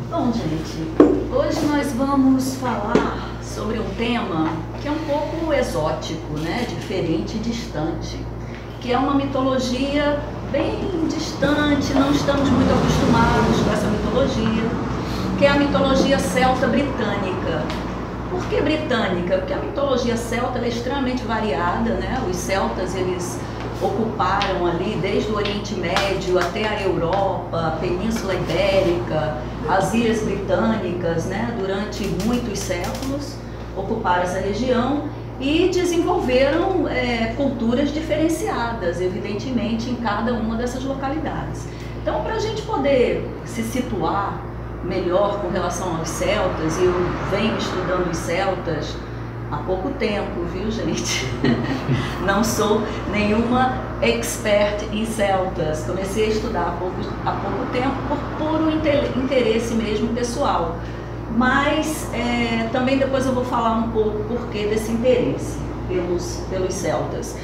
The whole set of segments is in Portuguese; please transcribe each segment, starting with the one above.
Bom, gente, hoje nós vamos falar sobre um tema que é um pouco exótico, né? Diferente e distante, que é uma mitologia bem distante, não estamos muito acostumados com essa mitologia, que é a mitologia celta britânica. Por que britânica? Porque a mitologia celta é extremamente variada, né? Os celtas, eles ocuparam ali desde o Oriente Médio até a Europa, a Península Ibérica, as Ilhas Britânicas, né? Durante muitos séculos ocuparam essa região e desenvolveram culturas diferenciadas, evidentemente, em cada uma dessas localidades. Então, para a gente poder se situar melhor com relação aos celtas, e eu venho estudando os celtas há pouco tempo, viu, gente? Não sou nenhuma expert em celtas, comecei a estudar há pouco tempo por puro interesse mesmo pessoal, mas também depois eu vou falar um pouco o porquê desse interesse pelos celtas.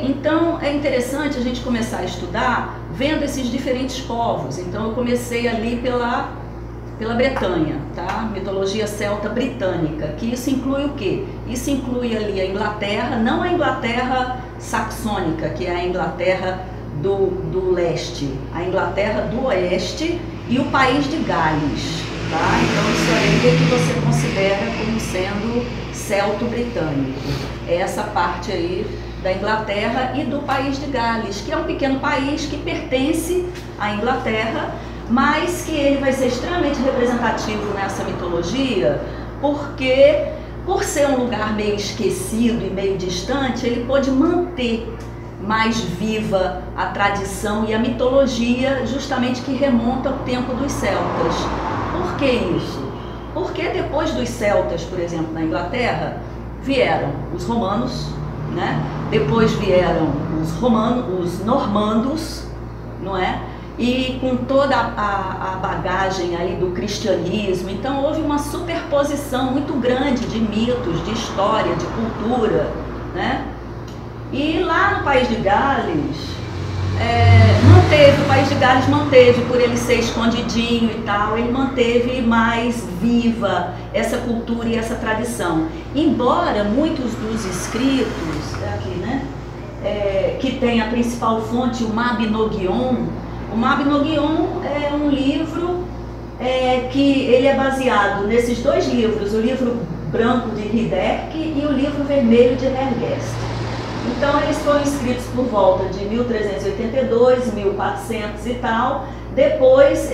Então é interessante a gente começar a estudar vendo esses diferentes povos. Então eu comecei ali pela Bretanha, tá? Mitologia celta britânica, que isso inclui o quê? Isso inclui ali a Inglaterra, não a Inglaterra saxônica, que é a Inglaterra do leste, a Inglaterra do oeste e o país de Gales, tá? Então isso aí é que você considera como sendo celto-britânico. É essa parte aí da Inglaterra e do país de Gales, que é um pequeno país que pertence à Inglaterra, mas que ele vai ser extremamente representativo nessa mitologia, porque, por ser um lugar meio esquecido e meio distante, ele pôde manter mais viva a tradição e a mitologia, justamente que remonta ao tempo dos celtas. Por que isso? Porque depois dos celtas, por exemplo, na Inglaterra, vieram os romanos, né? Depois vieram os normandos, não é? E com toda a bagagem aí do cristianismo, então houve uma superposição muito grande de mitos, de história, de cultura, né? E lá no país de Gales, o país de Gales manteve, por ele ser escondidinho e tal, ele manteve mais viva essa cultura e essa tradição. Embora muitos dos escritos, aqui, né, que tem a principal fonte, o Mabinogion. O Mabinogion é um livro que ele é baseado nesses dois livros, o livro branco de Hiddeck e o livro vermelho de Hergest. Então eles foram escritos por volta de 1382, 1400 e tal. Depois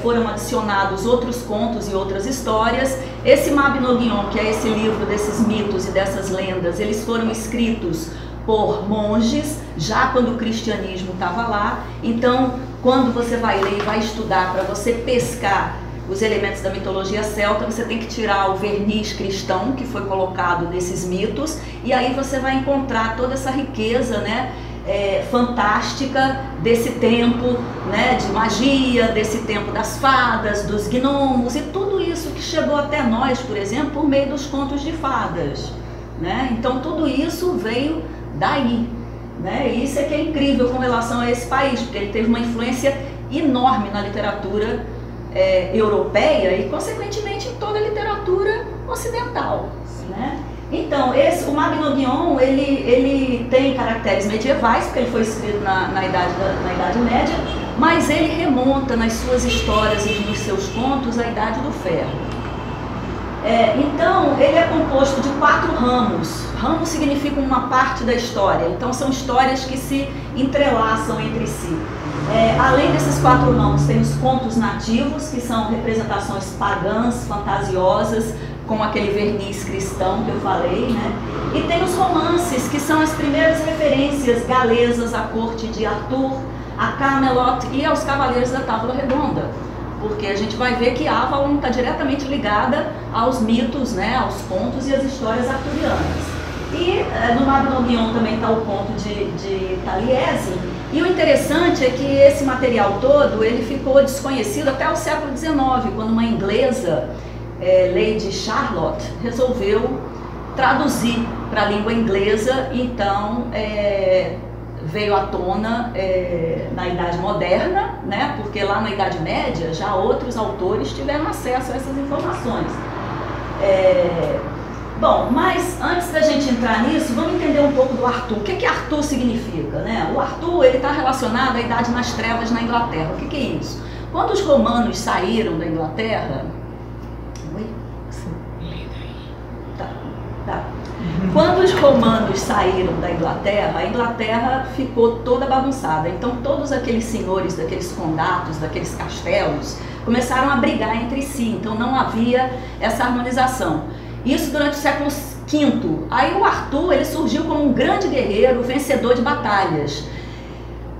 foram adicionados outros contos e outras histórias. Esse Mabinogion, que é esse livro desses mitos e dessas lendas, eles foram escritos por monges, já quando o cristianismo estava lá. Então, quando você vai ler e vai estudar, para você pescar os elementos da mitologia celta, você tem que tirar o verniz cristão que foi colocado nesses mitos, e aí você vai encontrar toda essa riqueza, né, fantástica desse tempo, né, de magia, desse tempo das fadas, dos gnomos, e tudo isso que chegou até nós, por exemplo, por meio dos contos de fadas, né? Então tudo isso veio daí, né? E isso é que é incrível com relação a esse país, porque ele teve uma influência enorme na literatura europeia e, consequentemente, em toda a literatura ocidental, né? Então, o Mabinogion, ele tem caracteres medievais, porque ele foi escrito na Idade Média, mas ele remonta nas suas histórias e nos seus contos à Idade do Ferro. Então, ele é composto de 4 ramos. Ramo significa uma parte da história, então são histórias que se entrelaçam entre si. Além desses 4 ramos, tem os contos nativos, que são representações pagãs, fantasiosas, com aquele verniz cristão que eu falei, né? E tem os romances, que são as primeiras referências galesas à corte de Arthur, a Camelot e aos Cavaleiros da Távola Redonda. Porque a gente vai ver que Avalon está diretamente ligada aos mitos, né, aos contos e às histórias arturianas. E no Mabinogion também está o conto de Taliesin. E o interessante é que esse material todo ele ficou desconhecido até o século XIX, quando uma inglesa, Lady Charlotte, resolveu traduzir para a língua inglesa. Então veio à tona na Idade Moderna, né? Porque lá na Idade Média já outros autores tiveram acesso a essas informações. Bom, mas antes da gente entrar nisso, vamos entender um pouco do Arthur. O que Arthur significa, né? O Arthur está relacionado à Idade das Trevas na Inglaterra. O que é isso? Quando os romanos saíram da Inglaterra... Oi? Tá. Quando os romanos saíram da Inglaterra, a Inglaterra ficou toda bagunçada. Então todos aqueles senhores daqueles condados, daqueles castelos, começaram a brigar entre si. Então não havia essa harmonização. Isso durante o século V. Aí o Arthur, ele surgiu como um grande guerreiro, vencedor de batalhas.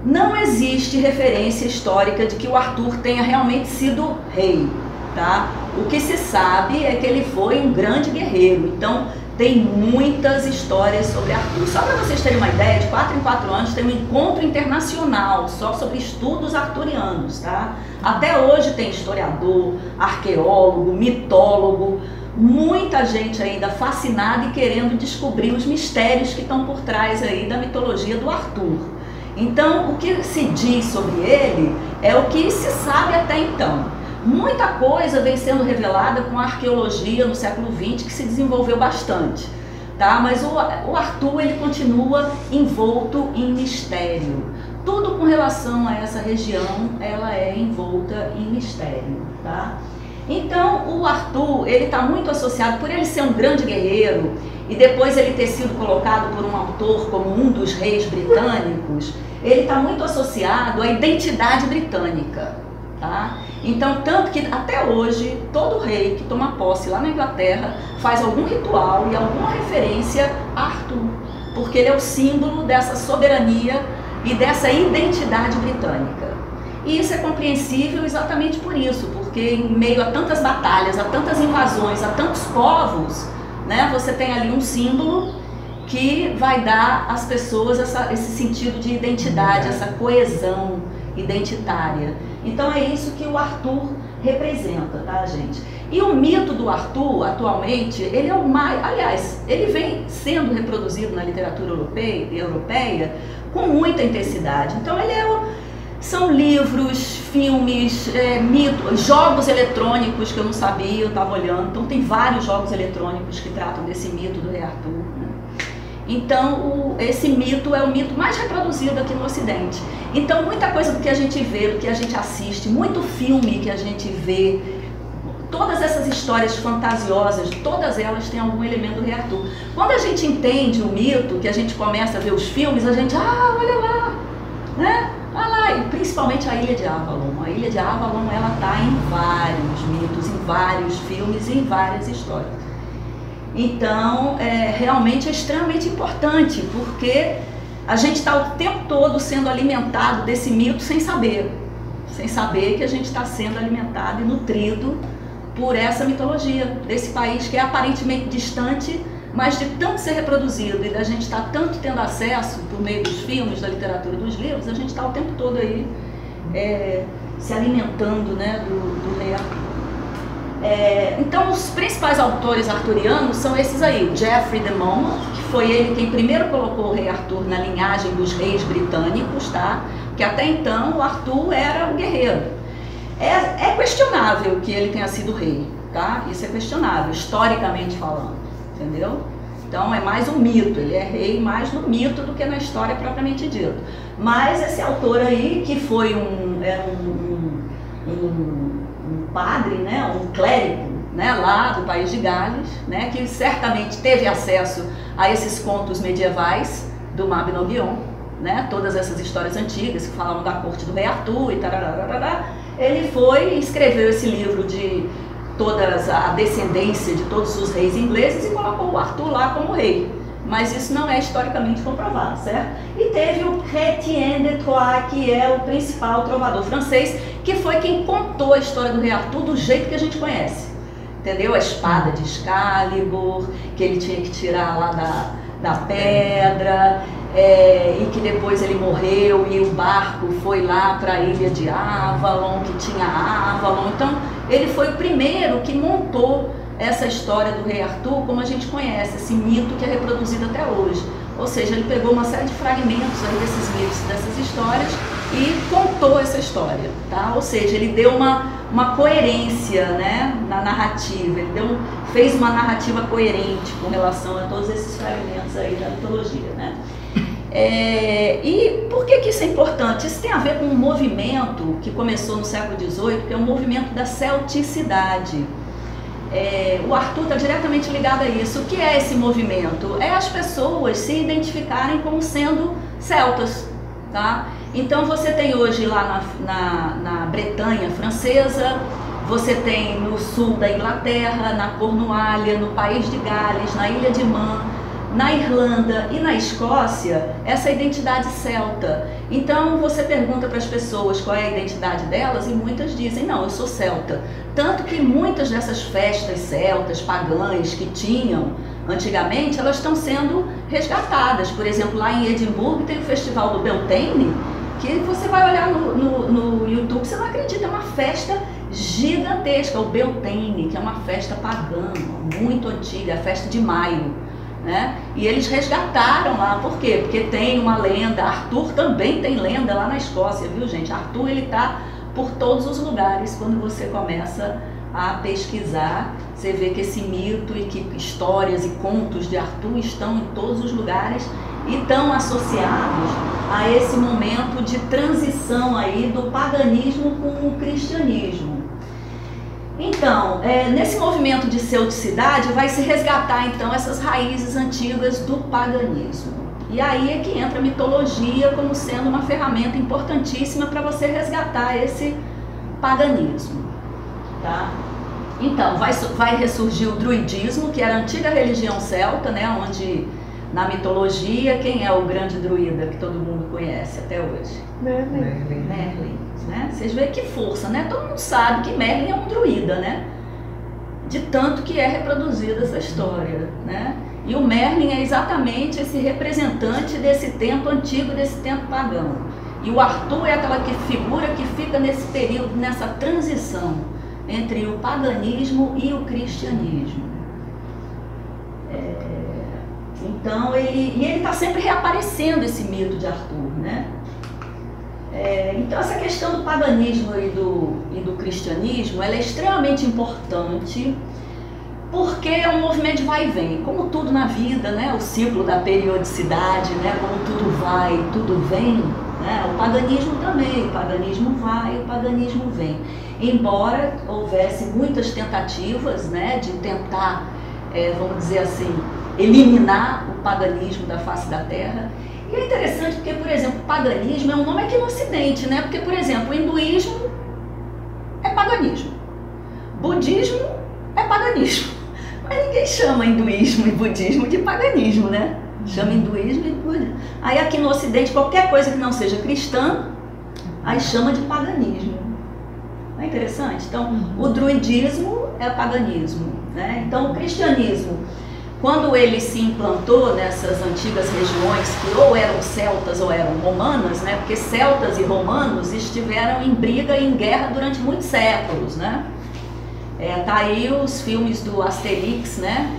Não existe referência histórica de que o Arthur tenha realmente sido rei, tá? O que se sabe é que ele foi um grande guerreiro. Então tem muitas histórias sobre Arthur. Só para vocês terem uma ideia, de 4 em 4 anos tem um encontro internacional só sobre estudos arturianos, tá? Até hoje tem historiador, arqueólogo, mitólogo, muita gente ainda fascinada e querendo descobrir os mistérios que estão por trás aí da mitologia do Arthur. Então, o que se diz sobre ele é o que se sabe até então. Muita coisa vem sendo revelada com a arqueologia no século XX, que se desenvolveu bastante, tá? Mas o Arthur, ele continua envolto em mistério. Tudo com relação a essa região, ela é envolta em mistério, tá? Então, o Arthur, ele está muito associado, por ele ser um grande guerreiro e depois ele ter sido colocado por um autor como um dos reis britânicos, ele está muito associado à identidade britânica, tá? Então, tanto que até hoje, todo rei que toma posse lá na Inglaterra faz algum ritual e alguma referência a Arthur, porque ele é o símbolo dessa soberania e dessa identidade britânica. E isso é compreensível exatamente por isso, porque em meio a tantas batalhas, a tantas invasões, a tantos povos, né, você tem ali um símbolo que vai dar às pessoas esse sentido de identidade, essa coesão identitária. Então é isso que o Arthur representa, tá, gente? E o mito do Arthur, atualmente, ele é o mais... Aliás, ele vem sendo reproduzido na literatura europeia com muita intensidade. Então ele são livros, filmes, mitos, jogos eletrônicos que eu não sabia, eu estava olhando. Então tem vários jogos eletrônicos que tratam desse mito do rei Arthur, né? Então esse mito é o mito mais reproduzido aqui no Ocidente. Então muita coisa do que a gente vê, do que a gente assiste, muito filme que a gente vê, todas essas histórias fantasiosas, todas elas têm algum elemento do rei Arthur. Quando a gente entende o mito, que a gente começa a ver os filmes, a gente, olha lá, né? Olha lá, e principalmente a Ilha de Avalon. A Ilha de Avalon, ela está em vários mitos, em vários filmes e em várias histórias. Então, realmente é extremamente importante, porque a gente está o tempo todo sendo alimentado desse mito sem saber que a gente está sendo alimentado e nutrido por essa mitologia, desse país que é aparentemente distante, mas de tanto ser reproduzido e da gente estar tanto tendo acesso por meio dos filmes, da literatura, dos livros, a gente está o tempo todo aí se alimentando, né, do rei Arthur. Então os principais autores arturianos são esses aí, o Geoffrey de Monmouth, que foi ele quem primeiro colocou o rei Arthur na linhagem dos reis britânicos, tá? Porque até então o Arthur era um guerreiro. É questionável que ele tenha sido rei, tá? Isso é questionável, historicamente falando, entendeu? Então é mais um mito, ele é rei mais no mito do que na história propriamente dita. Mas esse autor aí, que foi um padre, né, um clérigo, né, lá do país de Gales, né, que certamente teve acesso a esses contos medievais do Mabinogion, né, todas essas histórias antigas que falavam da corte do rei Arthur e tarará. Ele foi e escreveu esse livro de toda a descendência de todos os reis ingleses e colocou o Arthur lá como rei. Mas isso não é historicamente comprovado, certo? E teve o Chrétien de Troyes, que é o principal trovador francês, que foi quem contou a história do rei Arthur do jeito que a gente conhece. Entendeu? A espada de Excalibur, que ele tinha que tirar lá da pedra, e que depois ele morreu e o barco foi lá para a ilha de Avalon, que tinha Avalon. Então, ele foi o primeiro que montou essa história do rei Arthur como a gente conhece, esse mito que é reproduzido até hoje. Ou seja, ele pegou uma série de fragmentos aí desses mitos, dessas histórias e contou essa história, tá? Ou seja, ele deu uma coerência, né, na narrativa, ele fez uma narrativa coerente com relação a todos esses fragmentos aí da mitologia, né? E por que isso é importante? Isso tem a ver com um movimento que começou no século XVIII, que é o movimento da celticidade. O Arthur está diretamente ligado a isso. O que é esse movimento? É as pessoas se identificarem como sendo celtas, tá? Então você tem hoje lá na Bretanha francesa, você tem no sul da Inglaterra, na Cornualha, no país de Gales, na Ilha de Man, na Irlanda e na Escócia, essa identidade celta. Então você pergunta para as pessoas qual é a identidade delas e muitas dizem, não, eu sou celta. Tanto que muitas dessas festas celtas, pagãs que tinham antigamente, elas estão sendo resgatadas. Por exemplo, lá em Edimburgo tem o festival do Beltane, que você vai olhar no YouTube, você não acredita, é uma festa gigantesca, o Beltane, que é uma festa pagã, muito antiga, a festa de maio. Né? E eles resgataram lá, por quê? Porque tem uma lenda, Arthur também tem lenda lá na Escócia, viu gente? Arthur, ele tá por todos os lugares. Quando você começa a pesquisar, você vê que esse mito e que histórias e contos de Arthur estão em todos os lugares e estão associados a esse momento de transição aí do paganismo com o cristianismo. Então, nesse movimento de celticidade vai se resgatar então essas raízes antigas do paganismo. E aí é que entra a mitologia como sendo uma ferramenta importantíssima para você resgatar esse paganismo, tá? Então, vai ressurgir o druidismo, que era a antiga religião celta, né, onde na mitologia, quem é o grande druida que todo mundo conhece até hoje? Merlin. Né? Vocês veem que força, né? Todo mundo sabe que Merlin é um druida, né? De tanto que é reproduzida essa história, né? E o Merlin é exatamente esse representante desse tempo antigo, desse tempo pagão. E o Arthur é aquela figura que fica nesse período, nessa transição entre o paganismo e o cristianismo. Então, ele está sempre reaparecendo esse mito de Arthur, né? Então, essa questão do paganismo e do cristianismo, ela é extremamente importante porque é um movimento de vai e vem, como tudo na vida, né? O ciclo da periodicidade, né? Como tudo vai, tudo vem, né? O paganismo também, o paganismo vai, o paganismo vem. Embora houvesse muitas tentativas, né? De tentar, vamos dizer assim, eliminar o paganismo da face da terra. E é interessante porque, por exemplo, paganismo é um nome aqui no Ocidente, né? Porque, por exemplo, o hinduísmo é paganismo, budismo é paganismo, mas ninguém chama hinduísmo e budismo de paganismo, né? Chama hinduísmo e budismo. Aí aqui no Ocidente, qualquer coisa que não seja cristã, aí chama de paganismo. Não é interessante? Então, o druidismo é paganismo, né? Então, o cristianismo, quando ele se implantou nessas antigas regiões que ou eram celtas ou eram romanas, né? Porque celtas e romanos estiveram em briga e em guerra durante muitos séculos, né? Tá aí os filmes do Asterix, né?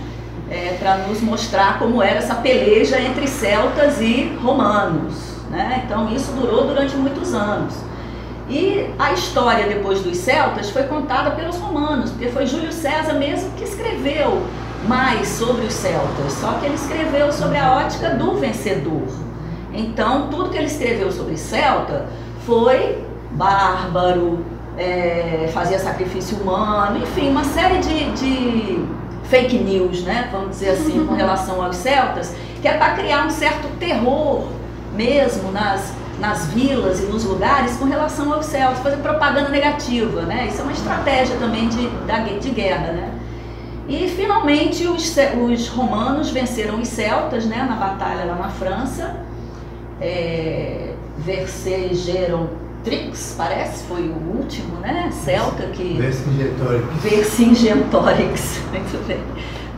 Para nos mostrar como era essa peleja entre celtas e romanos, né? Então isso durou durante muitos anos. E a história depois dos celtas foi contada pelos romanos, porque foi Júlio César mesmo que escreveu mais sobre os celtas, só que ele escreveu sobre a ótica do vencedor. Então, tudo que ele escreveu sobre celta foi bárbaro, fazia sacrifício humano, enfim, uma série de fake news, né, vamos dizer assim, com relação aos celtas, que é para criar um certo terror mesmo nas vilas e nos lugares com relação aos celtas, fazer propaganda negativa, né? Isso é uma estratégia também de guerra, né? E finalmente os romanos venceram os celtas, né, na batalha lá na França. Vercingetorix, parece, foi o último, né, celta que... Vercingetorix, muito bem.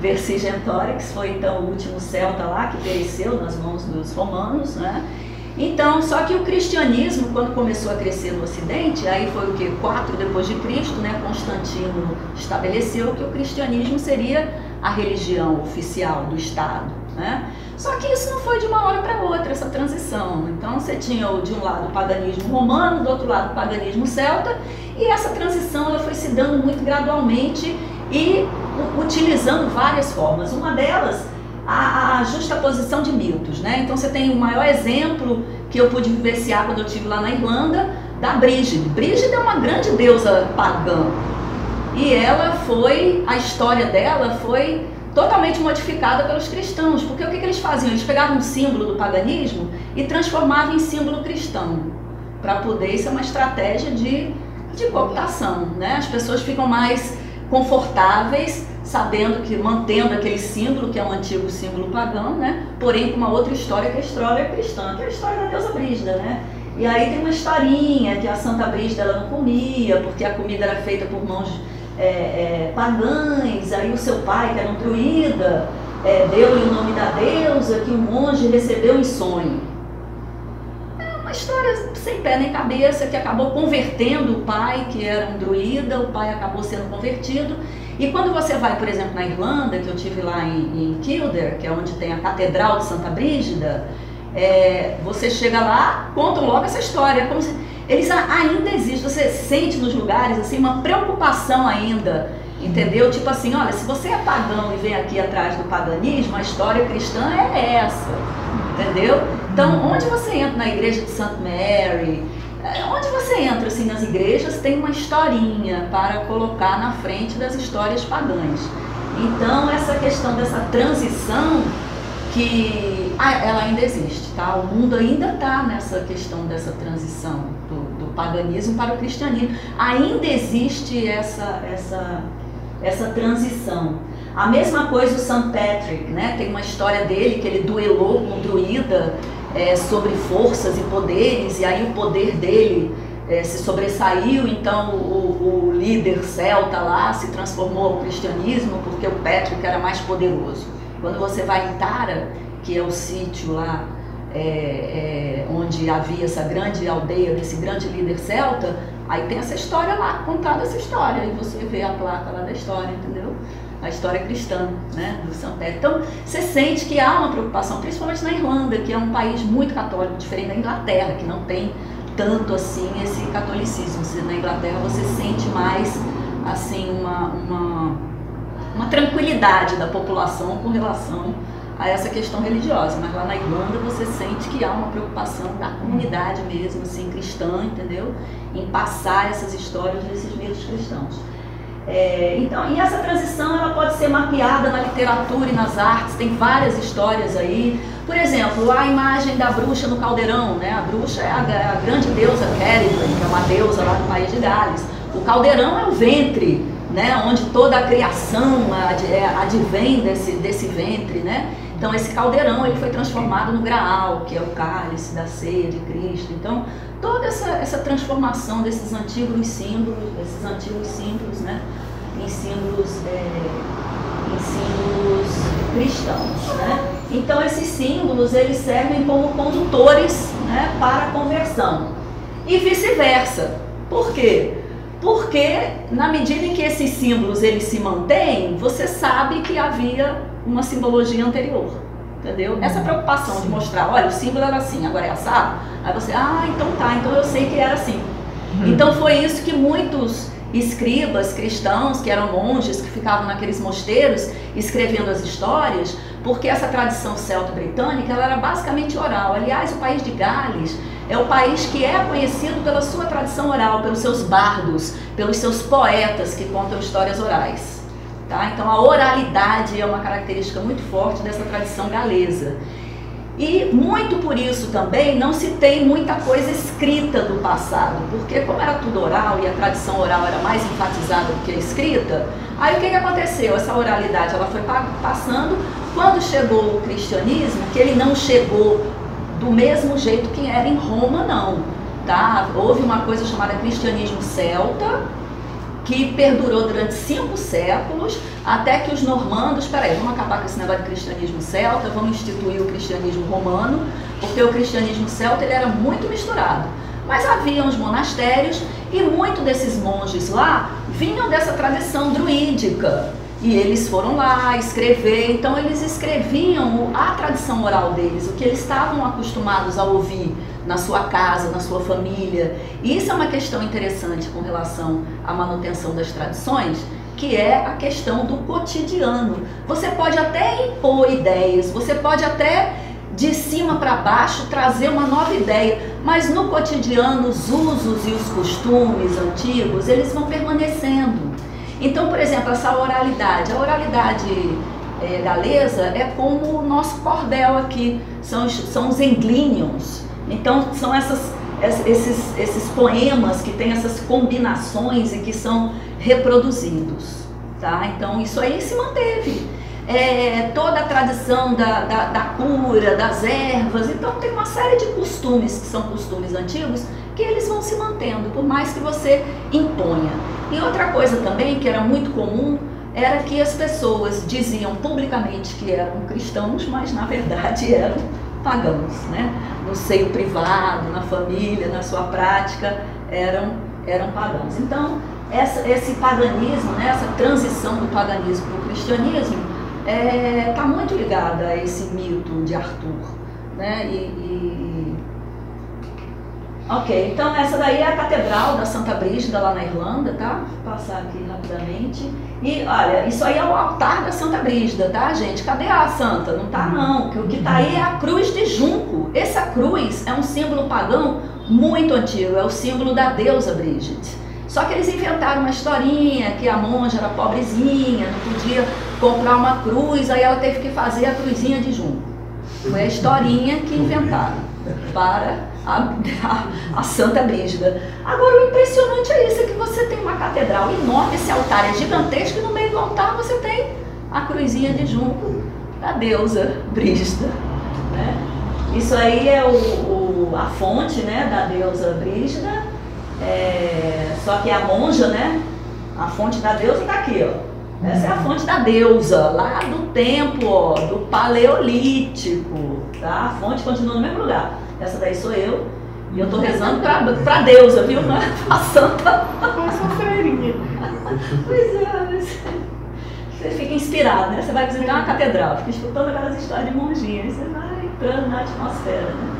Vercingetorix foi então o último celta lá que pereceu nas mãos dos romanos, né? Então, só que o cristianismo, quando começou a crescer no Ocidente, aí foi o que? 4 depois de Cristo, né? Constantino estabeleceu que o cristianismo seria a religião oficial do Estado, né? Só que isso não foi de uma hora para outra, essa transição. Então você tinha de um lado o paganismo romano, do outro lado o paganismo celta, e essa transição ela foi se dando muito gradualmente e utilizando várias formas. Uma delas, a justaposição de mitos, né? Então você tem o maior exemplo que eu pude vivenciar quando eu estive lá na Irlanda, da Brígide. Brígide é uma grande deusa pagã, e a história dela foi totalmente modificada pelos cristãos, porque o que eles faziam? Eles pegavam um símbolo do paganismo e transformavam em símbolo cristão, para poder, isso é uma estratégia de cooptação, né? As pessoas ficam mais confortáveis sabendo que, mantendo aquele símbolo, que é um antigo símbolo pagão, né? Porém com uma outra história, que é a história cristã, que é a história da deusa Brígida, né? E aí tem uma historinha que a Santa Brígida ela não comia, porque a comida era feita por mãos pagãs. Aí o seu pai, que era um druida, deu-lhe o nome da deusa, que um monge recebeu em sonho. É uma história sem pé nem cabeça, que acabou convertendo o pai, que era um druida. O pai acabou sendo convertido. E quando você vai, por exemplo, na Irlanda, que eu tive lá em Kildare, que é onde tem a Catedral de Santa Brígida, você chega lá, contam logo essa história, como se eles ainda existem. Você sente nos lugares assim uma preocupação ainda, entendeu? Tipo assim, olha, se você é pagão e vem aqui atrás do paganismo, a história cristã é essa, entendeu? Então, onde você entra na igreja de St. Mary, onde você entra assim nas igrejas, tem uma historinha para colocar na frente das histórias pagãs. Então, essa questão dessa transição, que ela ainda existe, tá? O mundo ainda está nessa questão dessa transição do paganismo para o cristianismo. Ainda existe essa transição. A mesma coisa o St. Patrick, né? Tem uma história dele que ele duelou com um druida sobre forças e poderes, e aí o poder dele se sobressaiu. Então o líder celta lá se transformou ao cristianismo porque o Patrick era mais poderoso. Quando você vai em Tara, que é o sítio lá onde havia essa grande aldeia desse grande líder celta, aí tem essa história lá, contada essa história, e você vê a placa lá da história, entendeu? A história cristã, né, do São Pedro. Então, você sente que há uma preocupação, principalmente na Irlanda, que é um país muito católico, diferente da Inglaterra, que não tem tanto assim esse catolicismo. Na Inglaterra você sente mais assim uma tranquilidade da população com relação a essa questão religiosa, mas lá na Irlanda você sente que há uma preocupação da comunidade mesmo, assim, cristã, entendeu? Em passar essas histórias desses mitos cristãos. Então, e essa transição ela pode ser mapeada na literatura e nas artes, tem várias histórias aí. Por exemplo, a imagem da bruxa no caldeirão, né? A bruxa é a grande deusa Célibre, que é uma deusa lá do país de Gales. O caldeirão é o ventre, né? Onde toda a criação advém desse ventre, né? Então esse caldeirão ele foi transformado no Graal, que é o cálice da ceia de Cristo. Então toda essa transformação desses antigos símbolos, né? Em símbolos cristãos, né? Então esses símbolos eles servem como condutores, né, para a conversão e vice-versa. Por quê? Porque na medida em que esses símbolos eles se mantêm, você sabe que havia uma simbologia anterior, entendeu? Essa preocupação de mostrar, olha, o símbolo era assim, agora é assado. Aí você, então tá, então eu sei que era assim. Então foi isso que muitos escribas cristãos, que eram monges, que ficavam naqueles mosteiros escrevendo as histórias, porque essa tradição celto-britânica ela era basicamente oral. Aliás, o país de Gales é o país que é conhecido pela sua tradição oral, pelos seus bardos, pelos seus poetas que contam histórias orais. Tá? Então a oralidade é uma característica muito forte dessa tradição galesa. E muito por isso também não se tem muita coisa escrita do passado, porque como era tudo oral e a tradição oral era mais enfatizada do que a escrita, aí o que aconteceu? Essa oralidade ela foi passando. Quando chegou o cristianismo, que ele não chegou do mesmo jeito que era em Roma, não. Tá? Houve uma coisa chamada cristianismo celta, que perdurou durante 5 séculos, até que os normandos, vamos acabar com esse negócio de cristianismo celta, vamos instituir o cristianismo romano, porque o cristianismo celta ele era muito misturado. Mas havia os monastérios e muitos desses monges lá vinham dessa tradição druídica. E eles foram lá escrever, então eles escreviam a tradição oral deles, o que eles estavam acostumados a ouvir na sua casa, na sua família. E isso é uma questão interessante com relação à manutenção das tradições, que é a questão do cotidiano. Você pode até impor ideias, você pode até de cima para baixo trazer uma nova ideia, mas no cotidiano os usos e os costumes antigos, eles vão permanecendo. Então, por exemplo, essa oralidade, a oralidade galesa é como o nosso cordel aqui, são os englínions. Então, são esses poemas que têm essas combinações e que são reproduzidos, tá? Então, isso aí se manteve. Toda a tradição da cura, das ervas, então tem uma série de costumes que são costumes antigos que eles vão se mantendo, por mais que você imponha. E outra coisa também que era muito comum era que as pessoas diziam publicamente que eram cristãos, mas na verdade eram pagãos, né? No seio privado, na família, na sua prática, eram pagãos. Então, esse paganismo, né, essa transição do paganismo para o cristianismo está muito ligada a esse mito de Arthur, né? Ok, então essa daí é a Catedral da Santa Brígida lá na Irlanda, tá? Vou passar aqui rapidamente. E olha, isso aí é o altar da Santa Brígida, tá, gente? Cadê a santa? Não tá não, que o que tá aí é a cruz de junco. Essa cruz é um símbolo pagão muito antigo, é o símbolo da deusa Brígida. Só que eles inventaram uma historinha que a monja era pobrezinha, não podia comprar uma cruz, aí ela teve que fazer a cruzinha de junco. Foi a historinha que inventaram para a Santa Brígida. Agora, o impressionante é isso, é que você tem uma catedral enorme, esse altar é gigantesco, e no meio do altar você tem a cruzinha de junco da deusa Brígida, né? Isso aí é a fonte, né, da deusa Brígida, só que a monja, né, a fonte da deusa está aqui, ó. Essa é a fonte da deusa, lá do tempo, ó, do Paleolítico, tá? A fonte continua no mesmo lugar. Essa daí sou eu, e eu tô rezando pra deusa, viu? Não é pra santa. Essa freirinha. Pois é, mas você fica inspirado, né? Você vai visitar uma catedral, fica escutando aquelas histórias de monjinhas, você vai entrando na atmosfera, né?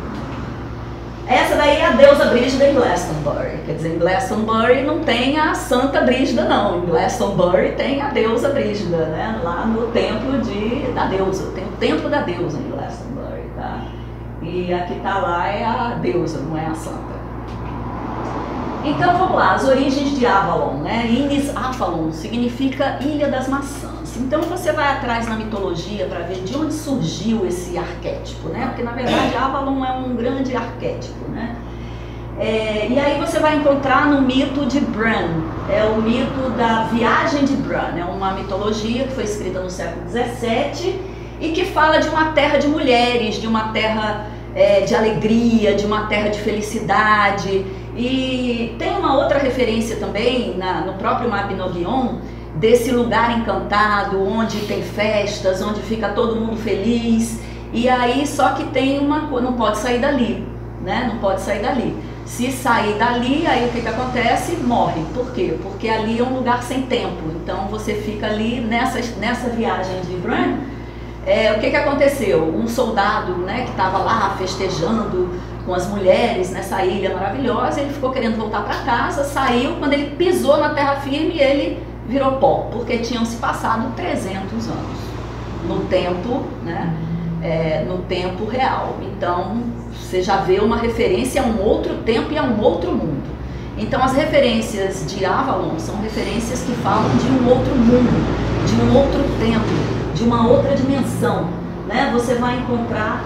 Essa daí é a deusa Brígida em Glastonbury. Quer dizer, em Glastonbury não tem a Santa Brígida, não. Em Glastonbury tem a deusa Brígida, né? Lá no templo da deusa. Tem o templo da deusa em Glastonbury, tá? E a que tá lá é a deusa, não é a santa. Então vamos lá, as origens de Avalon, né? Inis Avalon significa Ilha das Maçãs. Então você vai atrás na mitologia para ver de onde surgiu esse arquétipo, né? Porque na verdade Avalon é um grande arquétipo, né? E aí você vai encontrar no mito de Bran, é o mito da viagem de Bran, é uma mitologia que foi escrita no século XVII e que fala de uma terra de mulheres, de uma terra de alegria, de uma terra de felicidade. E tem uma outra referência também no próprio Mabinogion, desse lugar encantado, onde tem festas, onde fica todo mundo feliz. E aí só que tem não pode sair dali, né? Não pode sair dali. Se sair dali, aí o que acontece? Morre. Por quê? Porque ali é um lugar sem tempo. Então você fica ali nessa viagem de Bran. O que aconteceu? Um soldado, né, que estava lá festejando com as mulheres nessa ilha maravilhosa, ele ficou querendo voltar para casa, saiu, quando ele pisou na terra firme, ele virou pó, porque tinham se passado 300 anos no tempo, né, no tempo real. Então você já vê uma referência a um outro tempo e a um outro mundo. Então as referências de Avalon são referências que falam de um outro mundo, de um outro tempo, de uma outra dimensão, né? Você vai encontrar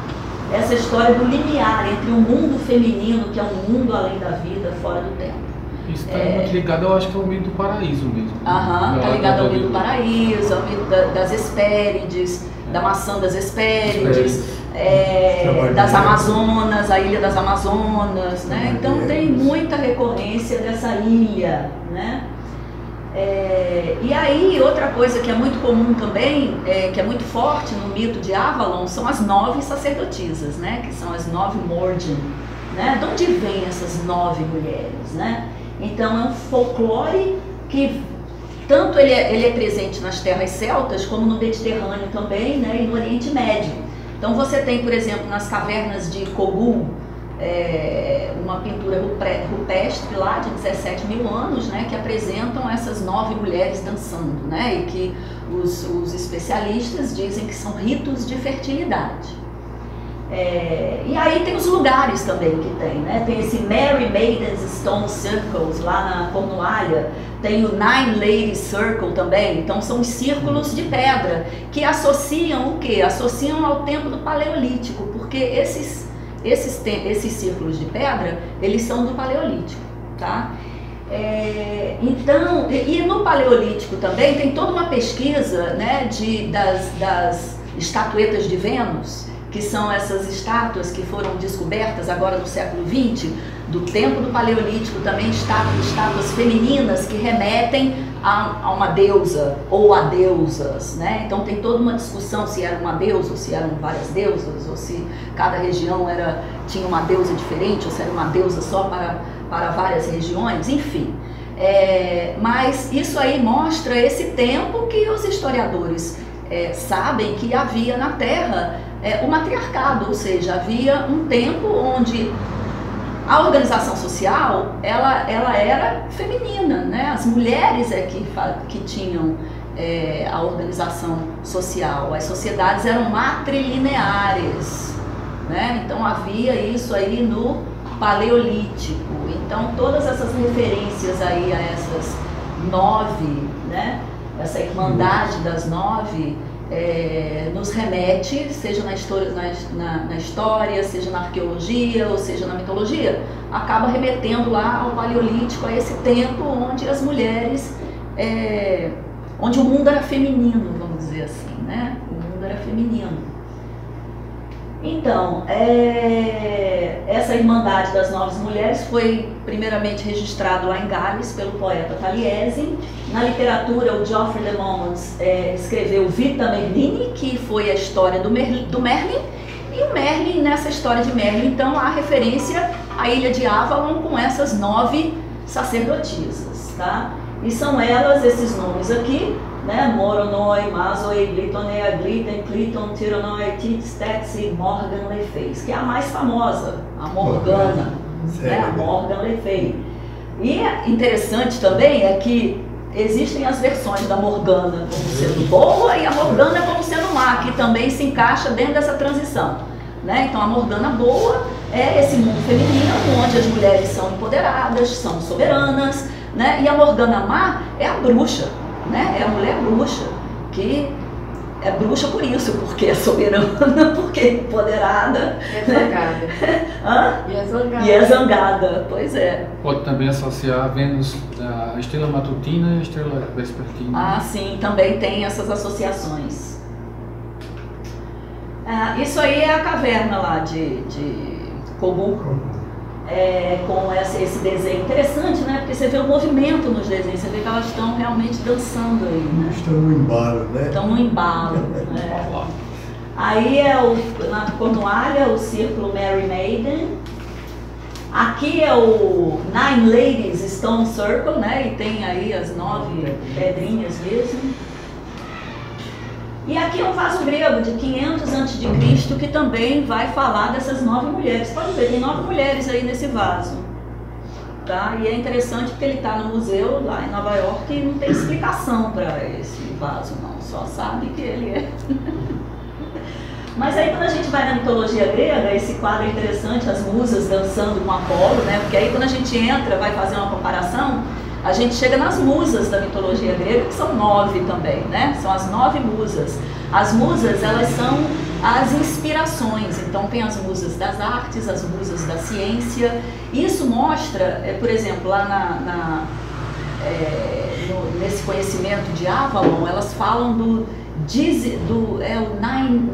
essa história do limiar entre o mundo feminino, que é um mundo além da vida, fora do tempo. Isso está muito ligado, eu acho que é o mito do paraíso mesmo. Está ligado ao mito do paraíso, ao mito das Hespérides, da maçã das Hespérides, das Amazonas, a ilha das Amazonas, né? Então tem muita recorrência dessa ilha, né? E aí, outra coisa que é muito comum também, que é muito forte no mito de Avalon, são as 9 sacerdotisas, né? Que são as 9 Mordian, né? De onde vêm essas 9 mulheres, né? Então é um folclore que Tanto ele é presente nas terras celtas, como no Mediterrâneo também, né, e no Oriente Médio. Então você tem, por exemplo, nas cavernas de Kogul, uma pintura rupestre lá de 17 mil anos, né, que apresentam essas 9 mulheres dançando, né, e que os especialistas dizem que são ritos de fertilidade. E aí tem os lugares também que tem, né? Tem esse Merry Maidens Stone Circles lá na Cornualha, tem o Nine Ladies Circle também, então são os círculos de pedra que associam o quê? Associam ao tempo do Paleolítico, porque esses círculos de pedra, eles são do Paleolítico, tá? Então, e no Paleolítico também tem toda uma pesquisa, né, das estatuetas de Vênus, que são essas estátuas que foram descobertas agora no século XX, do tempo do Paleolítico, também estátuas femininas que remetem a uma deusa ou a deusas, né? Então tem toda uma discussão se era uma deusa ou se eram várias deusas, ou se cada região tinha uma deusa diferente, ou se era uma deusa só para várias regiões, enfim. Mas isso aí mostra esse tempo que os historiadores sabem que havia na Terra o matriarcado, ou seja, havia um tempo onde a organização social ela era feminina, né? As mulheres que tinham a organização social, as sociedades eram matrilineares, né? Então havia isso aí no Paleolítico. Então todas essas referências aí a essas 9, né? Essa irmandade das 9 nos remete, seja na história, seja na arqueologia, ou seja na mitologia, acaba remetendo lá ao Paleolítico, a esse tempo onde as mulheres, onde o mundo era feminino, vamos dizer assim, né? O mundo era feminino. Então, essa Irmandade das 9 Mulheres foi primeiramente registrado lá em Gales pelo poeta Taliesin. Na literatura, o Geoffrey de Monmouth escreveu Vita Merlini, que foi a história do Merlin, e o Merlin, nessa história de Merlin, então há referência à ilha de Avalon com essas 9 sacerdotisas, tá? E são elas, esses nomes aqui, né? Moronoi, Mazoi, Glitonea, Glitten, Cliton, Tironoi, Tits, Tetsi, Morgan Le Fay, que é a mais famosa, a Morgana, né? A Morgan Le Fay. E interessante também é que existem as versões da Morgana como sendo boa e a Morgana como sendo má, que também se encaixa dentro dessa transição, né? Então a Morgana boa é esse mundo feminino, onde as mulheres são empoderadas, são soberanas, né? E a Morgana má é a bruxa, né? É a mulher bruxa, que é bruxa por isso, porque é soberana, porque é empoderada. E é zangada. Hã? E é zangada. E é zangada, pois é. Pode também associar a Vênus, a estrela matutina e a estrela vespertina. Ah, sim, também tem essas associações. Isso aí é a caverna lá de Kogul. Com esse desenho interessante, né? Porque você vê o movimento nos desenhos, você vê que elas estão realmente dançando aí, né? Estão no embalo, né? Estão no embalo. Né? Aí na Cornualha, o círculo Merry Maiden. Aqui é o Nine Ladies Stone Circle, né? E tem aí as 9 pedrinhas mesmo. E aqui é um vaso grego de 500 a.C. que também vai falar dessas 9 mulheres. Pode ver, tem 9 mulheres aí nesse vaso. Tá? E é interessante porque ele está no museu lá em Nova York e não tem explicação para esse vaso não, só sabe que ele é. Mas aí quando a gente vai na mitologia grega, esse quadro é interessante, as musas dançando com Apolo, né? Porque aí quando a gente entra, vai fazer uma comparação, a gente chega nas musas da mitologia grega, que são 9 também, né? São as 9 musas. As musas, elas são as inspirações. Então tem as musas das artes, as musas da ciência. Isso mostra, por exemplo, lá nesse conhecimento de Avalon, elas falam o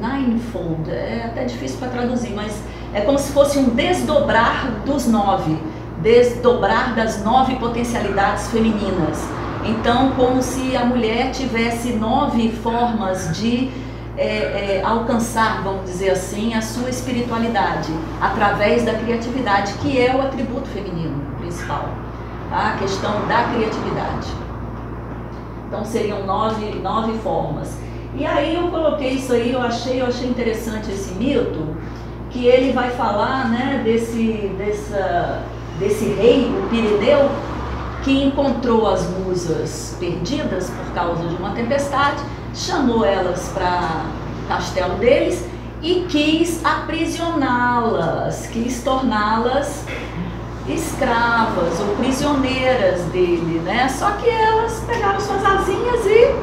ninefold, é até difícil para traduzir, mas é como se fosse um desdobrar dos 9. Desdobrar das 9 potencialidades femininas. Então, como se a mulher tivesse 9 formas de alcançar, vamos dizer assim, a sua espiritualidade, através da criatividade, que é o atributo feminino principal, tá? A questão da criatividade. Então seriam nove formas. E aí eu coloquei isso aí, eu achei interessante esse mito, que ele vai falar, né, desse rei, o Pirineu, que encontrou as musas perdidas por causa de uma tempestade, chamou elas para o castelo deles e quis aprisioná-las, quis torná-las escravas ou prisioneiras dele, né? Só que elas pegaram suas asinhas e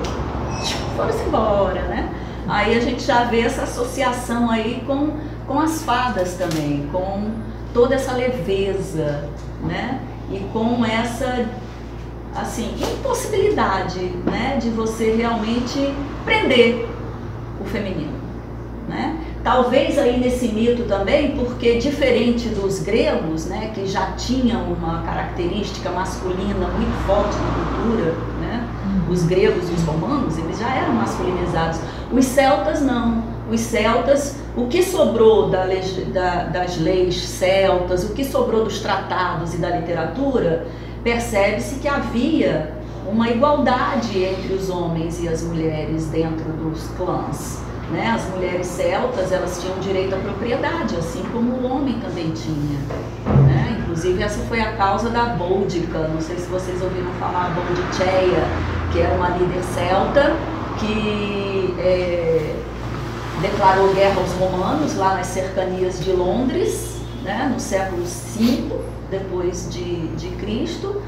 foram-se embora, né? Aí a gente já vê essa associação aí com as fadas também, com toda essa leveza, né? E com essa, assim, impossibilidade, né, de você realmente prender o feminino, né? Talvez aí nesse mito também, porque diferente dos gregos, né, que já tinham uma característica masculina muito forte na cultura, né? Os gregos e os romanos, eles já eram masculinizados. Os celtas não. Os celtas, o que sobrou das leis celtas, o que sobrou dos tratados e da literatura, percebe-se que havia uma igualdade entre os homens e as mulheres dentro dos clãs, né? As mulheres celtas, elas tinham direito à propriedade, assim como o homem também tinha, né? Inclusive essa foi a causa da Boudica, não sei se vocês ouviram falar, a Boudicea, que era uma líder celta que declarou guerra aos romanos lá nas cercanias de Londres, né, no século V depois de Cristo,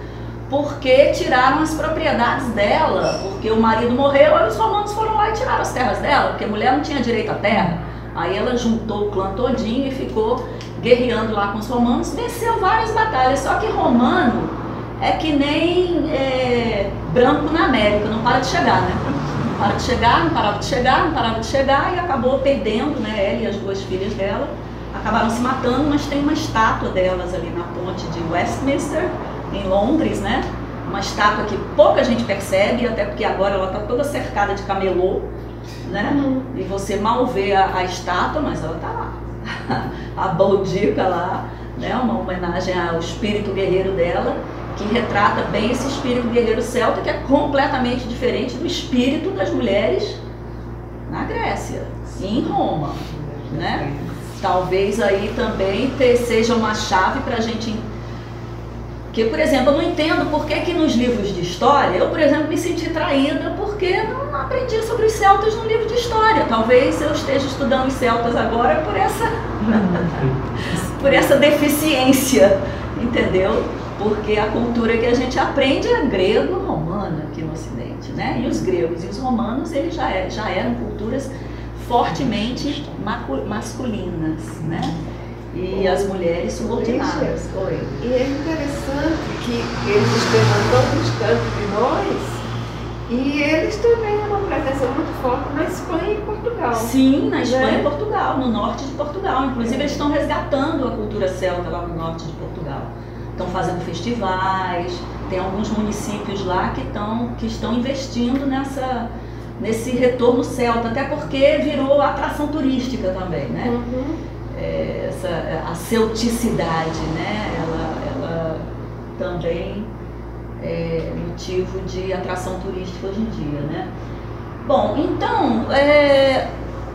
porque tiraram as propriedades dela, porque o marido morreu e os romanos foram lá e tiraram as terras dela, porque a mulher não tinha direito à terra. Aí ela juntou o clã todinho e ficou guerreando lá com os romanos, venceu várias batalhas, só que romano é que nem branco na América, não para de chegar, né? Não para de chegar, não parava de chegar, não parava de chegar e acabou perdendo, né? Ela e as duas filhas dela acabaram se matando, mas tem uma estátua delas ali na ponte de Westminster, em Londres, né? Uma estátua que pouca gente percebe, até porque agora ela está toda cercada de camelô, né? E você mal vê a estátua, mas ela está lá. A Boudica lá, né? Uma homenagem ao espírito guerreiro dela, que retrata bem esse espírito guerreiro celta, que é completamente diferente do espírito das mulheres na Grécia e em Roma, né? Talvez aí também seja uma chave para a gente... Porque, por exemplo, eu não entendo por que nos livros de história, eu, por exemplo, me senti traída porque não aprendi sobre os celtas no livro de história. Talvez eu esteja estudando os celtas agora por essa deficiência, entendeu? Porque a cultura que a gente aprende é grego-romana aqui no Ocidente, né? E os gregos e os romanos, eles já eram culturas fortemente masculinas, né? E as mulheres subordinadas. E é interessante que eles estejam tão distantes de nós e eles também têm uma presença muito forte na Espanha e Portugal. Sim, na Espanha e Portugal, no norte de Portugal. Inclusive eles estão resgatando a cultura celta lá no norte de Portugal. Estão fazendo festivais, tem alguns municípios lá que estão investindo nesse retorno celta, até porque virou atração turística também, né? A celticidade, né? Ela também é motivo de atração turística hoje em dia, né? Bom, então,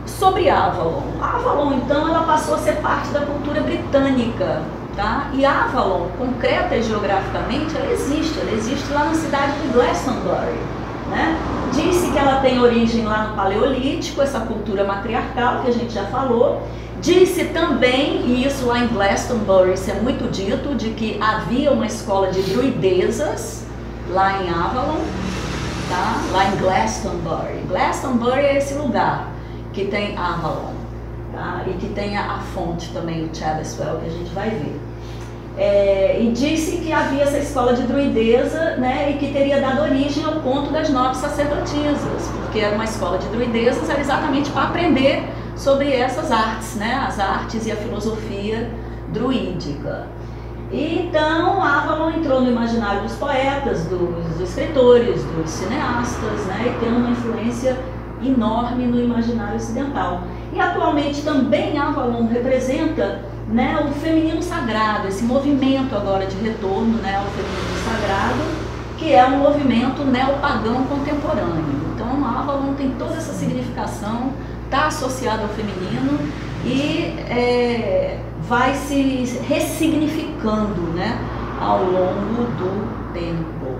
sobre Avalon. Avalon, então, ela passou a ser parte da cultura britânica, tá? E Avalon, concreta e geograficamente, ela existe lá na cidade de Glastonbury, né? Disse que ela tem origem lá no Paleolítico, essa cultura matriarcal que a gente já falou. Disse também, e isso lá em Glastonbury, isso é muito dito, de que havia uma escola de druidezas lá em Avalon, tá? Lá em Glastonbury. Glastonbury é esse lugar que tem Avalon, tá? E que tem a fonte também, o Chaddeswell, que a gente vai ver. E disse que havia essa escola de druideza, né, e que teria dado origem ao conto das 9 sacerdotisas, porque era uma escola de druidezas, era exatamente para aprender sobre essas artes, né, as artes e a filosofia druídica. E então Avalon entrou no imaginário dos poetas, dos escritores, dos cineastas, né, e tem uma influência enorme no imaginário ocidental. E atualmente também Avalon representa, né, o feminino sagrado, esse movimento agora de retorno, né, ao feminino sagrado, que é um movimento neopagão contemporâneo. Então Avalon tem toda essa significação, está associado ao feminino e vai se ressignificando, né, ao longo do tempo.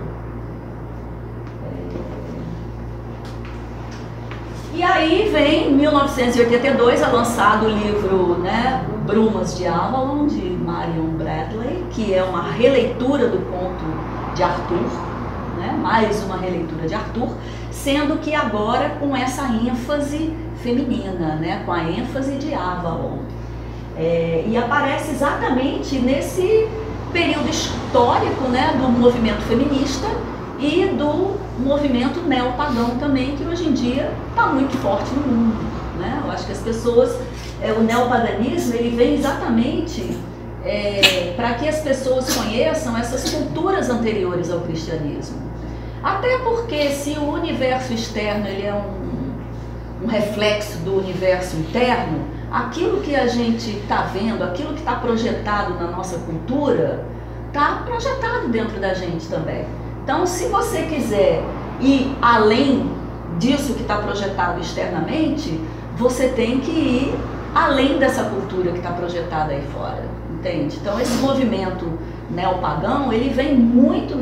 E aí vem, em 1982, é lançado o livro, né, Brumas de Avalon, de Marion Bradley, que é uma releitura do conto de Arthur, né, mais uma releitura de Arthur, sendo que agora com essa ênfase feminina, né, com a ênfase de Avalon. E aparece exatamente nesse período histórico, né, do movimento feminista e do movimento neopagão também, que hoje em dia está muito forte no mundo, né? Eu acho que as pessoas, o neopaganismo, ele vem exatamente para que as pessoas conheçam essas culturas anteriores ao cristianismo. Até porque se o universo externo ele é um reflexo do universo interno, aquilo que a gente está vendo, aquilo que está projetado na nossa cultura, está projetado dentro da gente também. Então, se você quiser ir além disso que está projetado externamente, você tem que ir além dessa cultura que está projetada aí fora, entende? Então, esse movimento neopagão, ele vem muito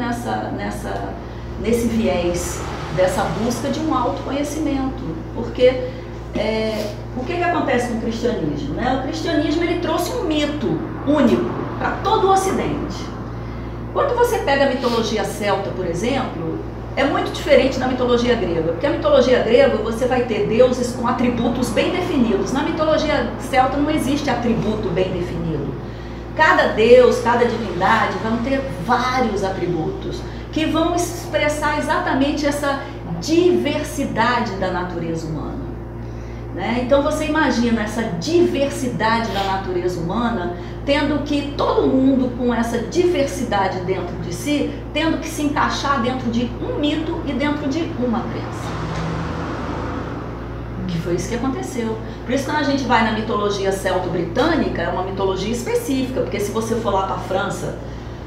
nesse viés dessa busca de um autoconhecimento, porque o que acontece com o cristianismo, né? O cristianismo ele trouxe um mito único para todo o Ocidente. Quando você pega a mitologia celta, por exemplo, é muito diferente da mitologia grega, porque a mitologia grega você vai ter deuses com atributos bem definidos. Na mitologia celta não existe atributo bem definido. Cada deus, cada divindade vão ter vários atributos que vão expressar exatamente essa diversidade da natureza humana, né? Então você imagina essa diversidade da natureza humana, tendo que todo mundo com essa diversidade dentro de si, tendo que se encaixar dentro de um mito e dentro de uma crença. Que foi isso que aconteceu. Por isso, quando a gente vai na mitologia celto-britânica, é uma mitologia específica, porque se você for lá para a França,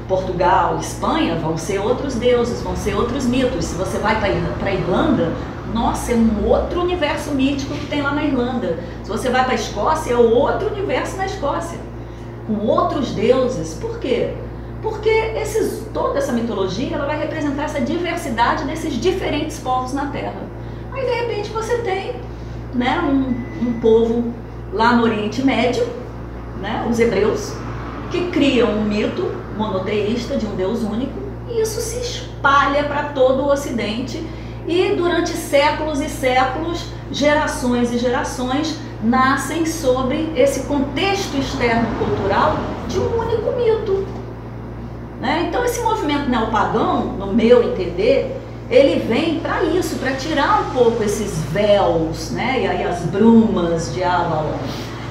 Portugal, Espanha, vão ser outros deuses, vão ser outros mitos. Se você vai para a Irlanda, nossa, é um outro universo mítico que tem lá na Irlanda. Se você vai para a Escócia, é outro universo na Escócia, com outros deuses. Por quê? Porque toda essa mitologia ela vai representar essa diversidade desses diferentes povos na Terra. Aí, de repente, você tem, né, um povo lá no Oriente Médio, né, os hebreus, que criam um mito monoteísta de um Deus único, e isso se espalha para todo o Ocidente, e durante séculos e séculos, gerações e gerações nascem sobre esse contexto externo cultural de um único mito, né? Então esse movimento neopagão, no meu entender, ele vem para isso, para tirar um pouco esses véus, né? E aí as brumas de Avalon,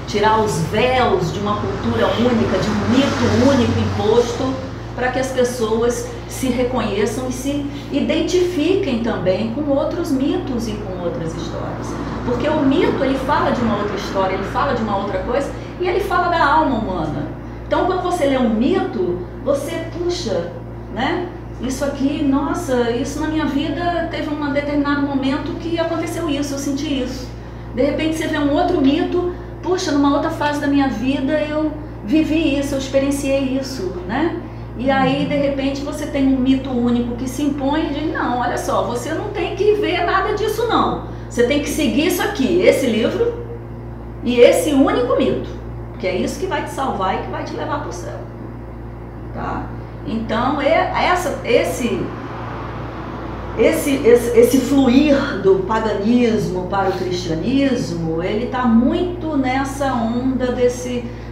tirar os véus de uma cultura única, de um mito único imposto, para que as pessoas se reconheçam e se identifiquem também com outros mitos e com outras histórias. Porque o mito, ele fala de uma outra história, ele fala de uma outra coisa e ele fala da alma humana. Então, quando você lê um mito, você, puxa, né? Isso aqui, nossa, isso na minha vida teve um determinado momento que aconteceu isso, eu senti isso. De repente você vê um outro mito, puxa, numa outra fase da minha vida eu vivi isso, eu experienciei isso, né? E aí, de repente, você tem um mito único que se impõe e diz, não, olha só, você não tem que ver nada disso não. Você tem que seguir isso aqui, esse livro e esse único mito, que é isso que vai te salvar e que vai te levar para o céu, tá? Então, esse fluir do paganismo para o cristianismo, ele está muito nessa onda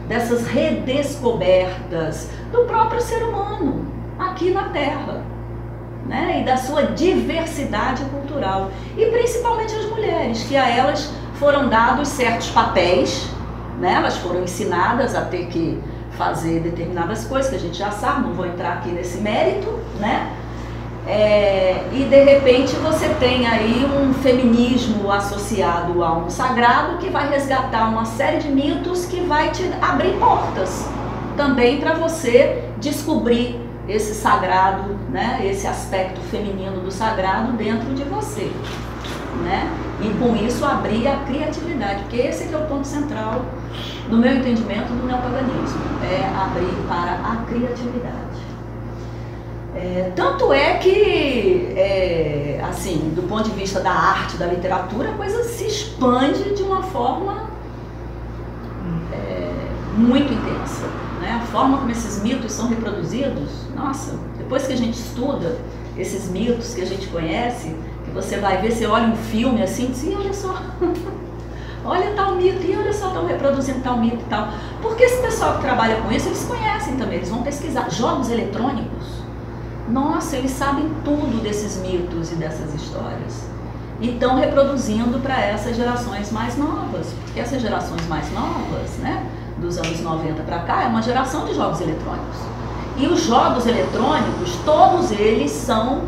dessas redescobertas do próprio ser humano aqui na Terra, né? E da sua diversidade cultural, e principalmente as mulheres, que a elas foram dados certos papéis, né? Elas foram ensinadas a ter que fazer determinadas coisas que a gente já sabe, não vou entrar aqui nesse mérito, né? E de repente você tem aí um feminismo associado a um sagrado que vai resgatar uma série de mitos que vai te abrir portas também para você descobrir esse sagrado, né, esse aspecto feminino do sagrado dentro de você, né? E com isso abrir a criatividade, porque esse aqui é o ponto central, no meu entendimento, do neopaganismo, é abrir para a criatividade. Tanto é que, assim, do ponto de vista da arte, da literatura, a coisa se expande de uma forma muito intensa, né? A forma como esses mitos são reproduzidos, nossa, depois que a gente estuda esses mitos que a gente conhece, que você vai ver, você olha um filme assim e diz, e olha só, olha tal mito, e olha só, estão reproduzindo tal mito e tal. Porque esse pessoal que trabalha com isso, eles conhecem também, eles vão pesquisar. Jogos eletrônicos, nossa, eles sabem tudo desses mitos e dessas histórias. E estão reproduzindo para essas gerações mais novas, porque essas gerações mais novas, né, dos anos 90 para cá, é uma geração de jogos eletrônicos. E os jogos eletrônicos, todos eles são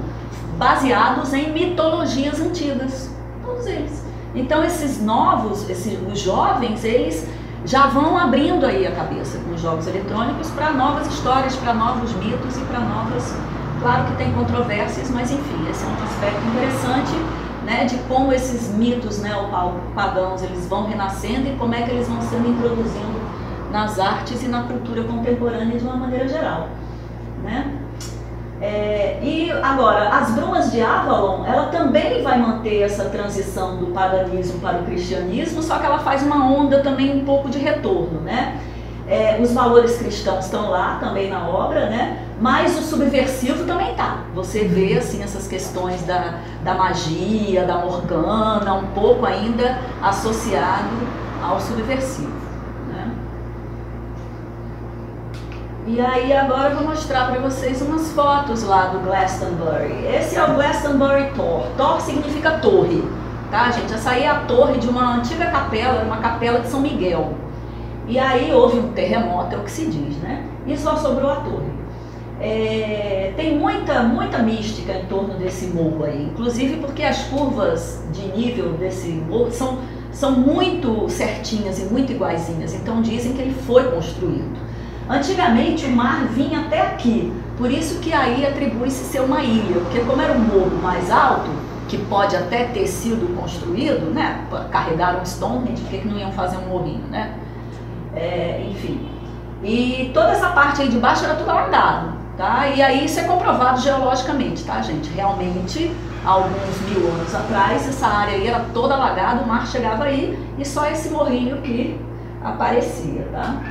baseados em mitologias antigas, todos eles. Então esses novos, os jovens, eles já vão abrindo aí a cabeça com os jogos eletrônicos para novas histórias, para novos mitos e para novas... Claro que tem controvérsias, mas enfim, esse é um aspecto interessante, né, de como esses mitos, né, pagãos, eles vão renascendo e como é que eles vão sendo introduzindo nas artes e na cultura contemporânea de uma maneira geral, né? E agora, as Brumas de Avalon, ela também vai manter essa transição do paganismo para o cristianismo, só que ela faz uma onda também um pouco de retorno, né? Os valores cristãos estão lá também na obra, né? Mas o subversivo também tá. Você vê assim essas questões da magia, da Morgana, um pouco ainda associado ao subversivo, né? E aí agora eu vou mostrar para vocês umas fotos lá do Glastonbury. Esse é o Glastonbury Tor. Tor significa torre, tá, gente? Essa aí é a torre de uma antiga capela, uma capela de São Miguel. E aí houve um terremoto, é o que se diz, né? E só sobrou a torre. Tem muita mística em torno desse morro aí, inclusive porque as curvas de nível desse morro são muito certinhas e muito iguaizinhas, então dizem que ele foi construído. Antigamente o mar vinha até aqui, por isso que aí atribui-se ser uma ilha, porque como era um morro mais alto, que pode até ter sido construído, né? Carregaram Stonehenge, por que não iam fazer um morrinho, né? Enfim, e toda essa parte aí de baixo era tudo alagado, tá? E aí isso é comprovado geologicamente, tá, gente? Realmente, há alguns 1000 anos atrás, essa área aí era toda alagada, o mar chegava aí e só esse morrinho que aparecia, tá?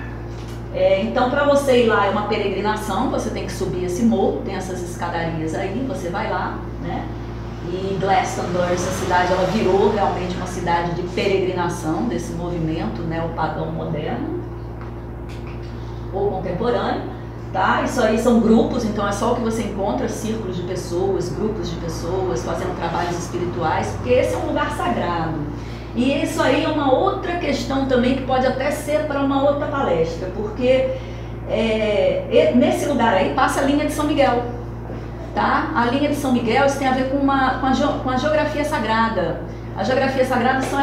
Então, para você ir lá é uma peregrinação, você tem que subir esse morro, tem essas escadarias aí, você vai lá, né? E Glastonbury, essa cidade, ela virou realmente uma cidade de peregrinação desse movimento neopagão moderno ou contemporâneo, tá? Isso aí são grupos, então é só o que você encontra, círculos de pessoas, grupos de pessoas fazendo trabalhos espirituais, porque esse é um lugar sagrado. E isso aí é uma outra questão também que pode até ser para uma outra palestra, porque nesse lugar aí passa a linha de São Miguel. Tá? A linha de São Miguel, isso tem a ver com a geografia sagrada. A geografia sagrada são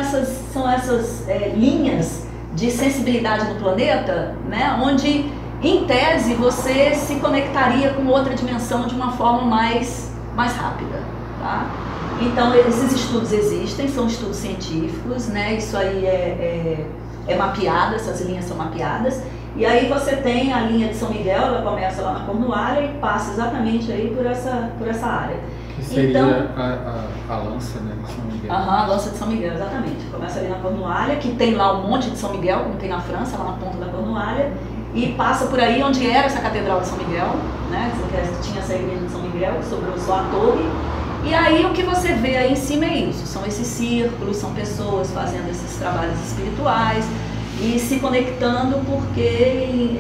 essas linhas de sensibilidade no planeta, né? Onde, em tese, você se conectaria com outra dimensão de uma forma mais rápida. Tá? Então, esses estudos existem, são estudos científicos, né? Isso aí é mapeado, essas linhas são mapeadas. E aí você tem a linha de São Miguel, ela começa lá na Cornualha e passa exatamente aí por essa área. Que seria então, a lança, né, de São Miguel. A lança de São Miguel, exatamente. Começa ali na Cornualha, que tem lá um monte de São Miguel, como tem na França, lá na ponta da Cornualha, e passa por aí onde era essa Catedral de São Miguel, né, que tinha essa igreja de São Miguel, que sobrou só a torre. E aí o que você vê aí em cima é isso, são esses círculos, são pessoas fazendo esses trabalhos espirituais, e se conectando porque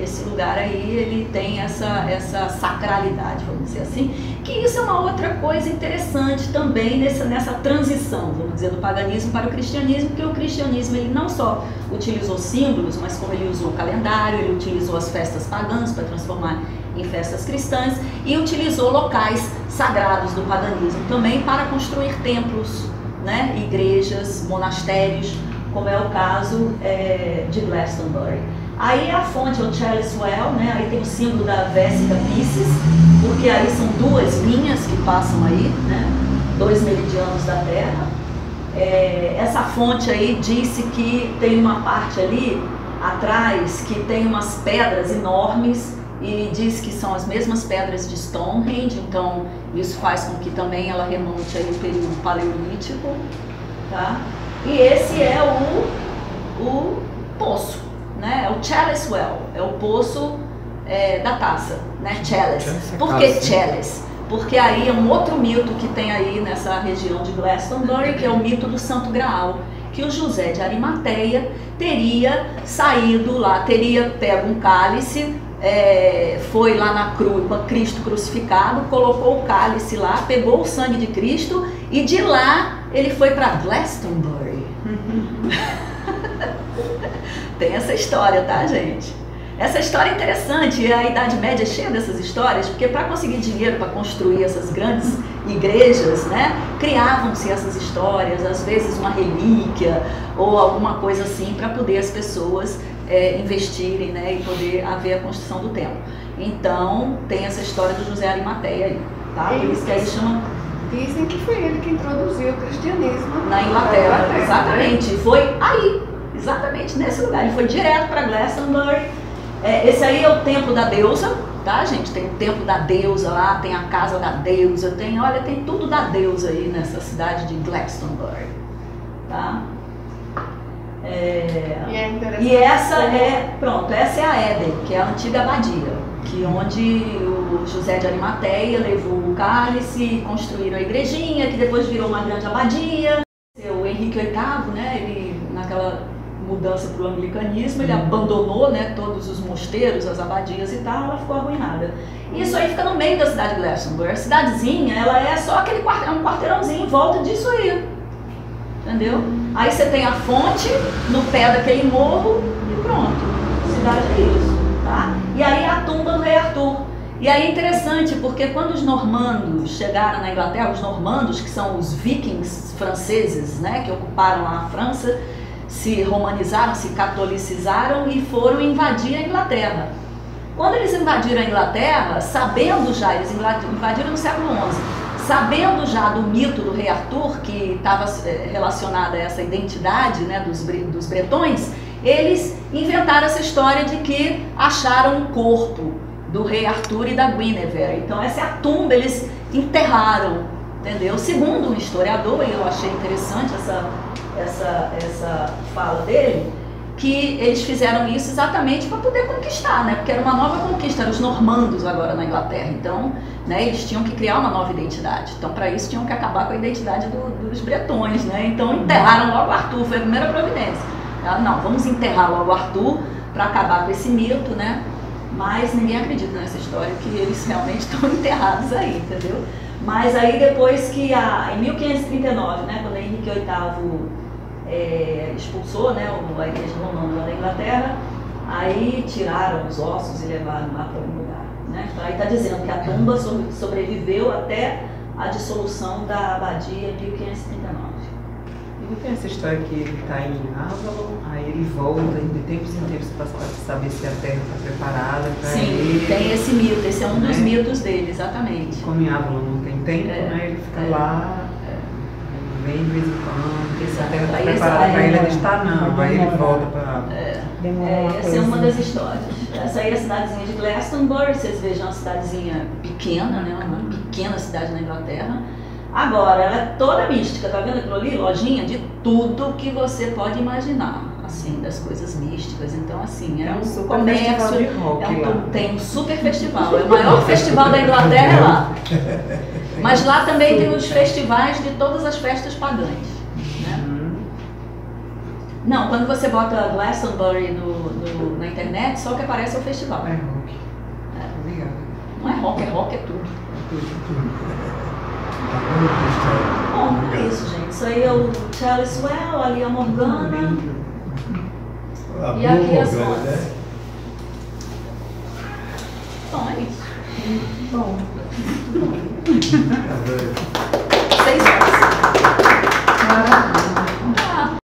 esse lugar aí ele tem essa sacralidade, vamos dizer assim, que isso é uma outra coisa interessante também nessa transição, vamos dizer, do paganismo para o cristianismo, porque o cristianismo ele não só utilizou símbolos, mas como ele usou o calendário, ele utilizou as festas pagãs para transformar em festas cristãs e utilizou locais sagrados do paganismo também para construir templos, né, igrejas, monastérios, como é o caso de Glastonbury. Aí a fonte é o Chalice Well, né? Aí tem o símbolo da Vesica Piscis, porque aí são duas linhas que passam aí, né? 2 meridianos da Terra. Essa fonte aí disse que tem uma parte ali atrás que tem umas pedras enormes e diz que são as mesmas pedras de Stonehenge, então isso faz com que também ela remonte aí ao período paleolítico, tá? E esse é o poço, né? É o Chalice Well, é o poço da taça, né? Chalice. Por que Chalice? Porque aí é um outro mito que tem aí nessa região de Glastonbury, que é o mito do Santo Graal, que o José de Arimateia teria saído lá, teria pego um cálice, foi lá na cruz, com Cristo crucificado, colocou o cálice lá, pegou o sangue de Cristo e de lá ele foi para Glastonbury. Tem essa história, tá, gente? Essa história é interessante, e a Idade Média é cheia dessas histórias, porque para conseguir dinheiro para construir essas grandes igrejas, né, criavam-se essas histórias, às vezes uma relíquia ou alguma coisa assim, para poder as pessoas investirem, né, e poder haver a construção do templo. Então, tem essa história do José Arimateia aí, tá? Por isso que aí chama... Dizem que foi ele que introduziu o cristianismo na Inglaterra, exatamente, né? Foi aí, exatamente nesse lugar, ele foi direto para Glastonbury. Esse aí é o templo da deusa, tá, gente? Tem o templo da deusa lá, tem a casa da deusa, tem tudo da deusa aí nessa cidade de Glastonbury, tá? E essa essa é a Éden, que é a antiga abadia, que onde o José de Arimateia levou o cálice e construíram a igrejinha, que depois virou uma grande abadia. O Henrique VIII, né, ele naquela mudança para o anglicanismo, ele abandonou, né, todos os mosteiros, as abadias e tal, ela ficou arruinada. E isso aí fica no meio da cidade de Glastonbury. A cidadezinha, ela é só aquele um quarteirãozinho em volta disso aí, entendeu? Aí você tem a fonte no pé daquele morro e pronto, a cidade é isso, tá? E aí a tumba do rei Arthur. E aí é interessante, porque quando os normandos chegaram na Inglaterra, os normandos, que são os vikings franceses, né, que ocuparam lá a França, se romanizaram, se catolicizaram e foram invadir a Inglaterra. Quando eles invadiram a Inglaterra, sabendo já, eles invadiram no século XI, sabendo já do mito do rei Arthur, que estava relacionado a essa identidade, né, dos bretões, eles inventaram essa história de que acharam um corpo do rei Arthur e da Guinevere. Então essa é a tumba, eles enterraram, entendeu? Segundo um historiador, e eu achei interessante essa fala dele, que eles fizeram isso exatamente para poder conquistar, né? Porque era uma nova conquista, eram os normandos agora na Inglaterra, então, né, eles tinham que criar uma nova identidade. Então, para isso, tinham que acabar com a identidade dos bretões, né? Então, enterraram logo Arthur, foi a primeira providência. Não, vamos enterrar logo Arthur para acabar com esse mito, né? Mas ninguém acredita nessa história, que eles realmente estão enterrados aí, entendeu? Mas aí depois que, em 1539, né, quando Henrique VIII expulsou, né, a igreja romana lá da Inglaterra, aí tiraram os ossos e levaram lá para algum lugar, né? Então aí está dizendo que a tumba sobreviveu até a dissolução da abadia em 1539. E tem essa história que ele está em Avalon, aí ele volta de tempos em tempos para saber se a terra está preparada para ele. Sim, tem esse mito, esse é um dos mitos dele, exatamente. Como em Avalon não tem tempo, né, ele fica lá, vem de vez em quando, se a terra está preparada para ele, ele está não, aí ele volta para... Essa é uma das histórias. Essa aí é a cidadezinha de Glastonbury, vocês vejam uma cidadezinha pequena, né, uma pequena cidade na Inglaterra. Agora, ela é toda mística, tá vendo aquilo ali? Lojinha de tudo que você pode imaginar, assim, das coisas místicas. Então, assim, é um comércio, de rock, tem um super festival, é o maior festival da Inglaterra é lá. Mas lá também tem os festivais de todas as festas pagãs, né? Não, quando você bota Glastonbury na internet, só o que aparece é o festival. É rock. Obrigada. Não é rock é tudo. Bom, é isso, gente. Isso aí é o Chalice Well, ali a Morgana. E aqui as fotos. Bom, é isso. Bom.